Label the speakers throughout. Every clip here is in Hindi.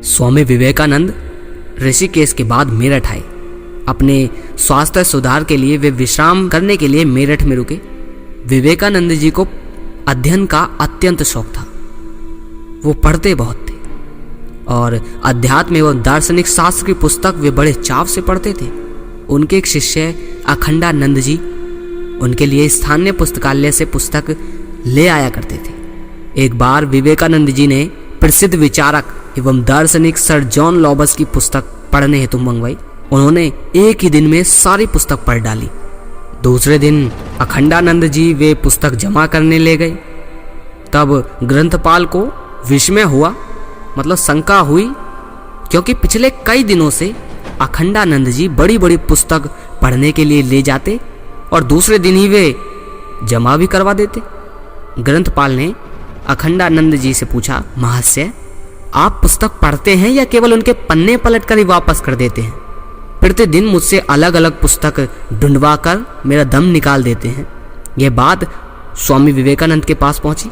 Speaker 1: स्वामी विवेकानंद ऋषिकेश के बाद मेरठ आए। अपने स्वास्थ्य सुधार के लिए वे विश्राम करने के लिए मेरठ में रुके। विवेकानंद जी को अध्ययन का अत्यंत शौक था। वो पढ़ते बहुत थे और अध्यात्म एवं दार्शनिक शास्त्र की पुस्तक वे बड़े चाव से पढ़ते थे। उनके एक शिष्य अखंडानंद जी उनके लिए स्थानीय पुस्तकालय से पुस्तक ले आया करते थे। एक बार विवेकानंद जी ने प्रसिद्ध विचारक एवं दार्शनिक सर जॉन लॉबस की पुस्तक पढ़ने हेतु मंगवाई। उन्होंने एक ही दिन में सारी पुस्तक पढ़ डाली। दूसरे दिन अखंडानंद जी वे पुस्तक जमा करने ले गए। तब ग्रंथपाल को विस्मय हुआ, मतलब शंका हुई, क्योंकि पिछले कई दिनों से अखंडानंद जी बड़ी बड़ी पुस्तक पढ़ने के लिए ले जाते और दूसरे दिन ही वे जमा भी करवा देते। ग्रंथपाल ने अखंडानंद जी से पूछा, महाशय, आप पुस्तक पढ़ते हैं या केवल उनके पन्ने पलटकर ही वापस कर देते हैं? प्रतिदिन मुझसे अलग अलग पुस्तक ढूंढवा कर मेरा दम निकाल देते हैं। यह बात स्वामी विवेकानंद के पास पहुंची।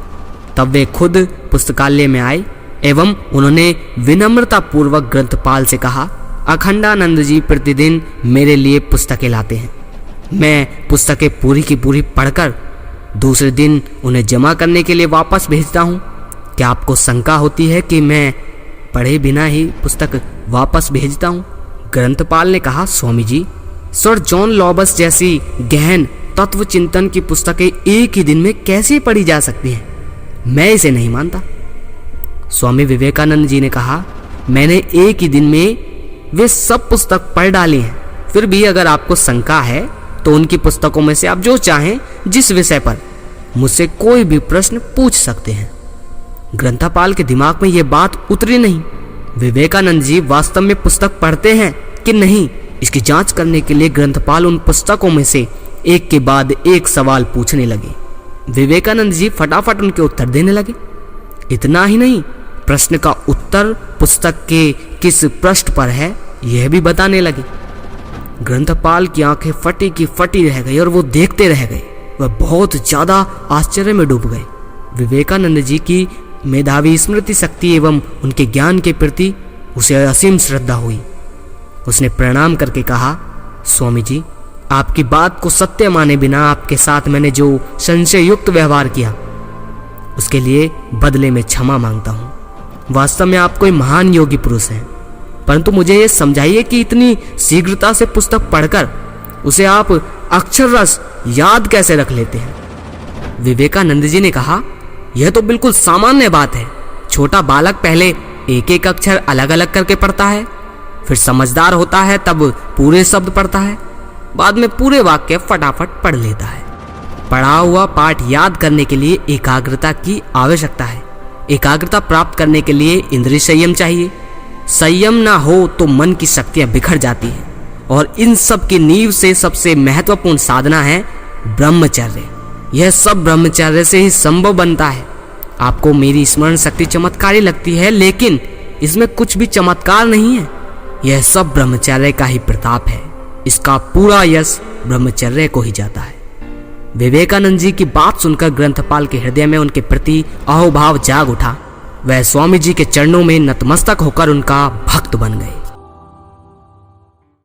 Speaker 1: तब वे खुद पुस्तकालय में आए एवं उन्होंने विनम्रता पूर्वक ग्रंथपाल से कहा, अखंडानंद जी प्रतिदिन मेरे लिए पुस्तकें लाते हैं। मैं पुस्तकें पूरी की पूरी पढ़कर दूसरे दिन उन्हें जमा करने के लिए वापस भेजता हूँ। क्या आपको शंका होती है कि मैं पढ़े बिना ही पुस्तक वापस भेजता हूँ? ग्रंथपाल ने कहा, स्वामी जी, सर जॉन लॉबस जैसी गहन तत्व चिंतन की पुस्तकें एक ही दिन में कैसे पढ़ी जा सकती हैं? मैं इसे नहीं मानता। स्वामी विवेकानंद जी ने कहा, मैंने एक ही दिन में वे सब पुस्तक पढ़ डाली हैं। फिर भी अगर आपको शंका है तो उनकी पुस्तकों में से आप जो चाहें जिस विषय पर मुझसे कोई भी प्रश्न पूछ सकते हैं। ग्रंथपाल के दिमाग में यह बात उतरी नहीं। विवेकानंद जी वास्तव में पुस्तक पढ़ते हैं कि नहीं, इसकी जांच करने के लिए ग्रंथपाल उन पुस्तकों में से एक के बाद एक सवाल पूछने लगे। विवेकानंद जी फटाफट उनके उत्तर देने लगे। इतना ही नहीं, प्रश्न का उत्तर पुस्तक के किस पृष्ठ पर है यह भी बताने लगे। ग्रंथपाल की आंखें फटी की फटी रह गई और वो देखते रह गए। वह बहुत ज्यादा आश्चर्य में डूब गए। विवेकानंद जी की मेधावी स्मृति शक्ति एवं उनके ज्ञान के प्रति उसे असीम श्रद्धा हुई। उसने प्रणाम करके कहा, स्वामी जी, आपकी बात को सत्य माने बिना आपके साथ मैंने जो संशय युक्त व्यवहार किया उसके लिए बदले में क्षमा मांगता हूँ। वास्तव में आप कोई महान योगी पुरुष हैं, परंतु मुझे ये समझाइए कि इतनी शीघ्रता से पुस्तक पढ़कर उसे आप अक्षर रस याद कैसे रख लेते हैं? विवेकानंद जी ने कहा, यह तो बिल्कुल सामान्य बात है। छोटा बालक पहले एक एक अक्षर अलग अलग करके पढ़ता है, फिर समझदार होता है तब पूरे शब्द पढ़ता है, बाद में पूरे वाक्य फटाफट पढ़ लेता है। पढ़ा हुआ पाठ याद करने के लिए एकाग्रता की आवश्यकता है। एकाग्रता प्राप्त करने के लिए इंद्रिय संयम चाहिए। संयम ना हो तो मन की शक्तियां बिखर जाती हैं और इन सब की नींव से सबसे महत्वपूर्ण साधना है ब्रह्मचर्य। यह सब ब्रह्मचर्य से ही संभव बनता है। आपको मेरी स्मरण शक्ति चमत्कारी लगती है, लेकिन इसमें कुछ भी चमत्कार नहीं है। यह सब ब्रह्मचर्य का ही प्रताप है। इसका पूरा यश ब्रह्मचर्य को ही जाता है। विवेकानंद जी की बात सुनकर ग्रंथपाल के हृदय में उनके प्रति अहोभाव जाग उठा। वह स्वामी जी के चरणों में नतमस्तक होकर उनका भक्त बन गए।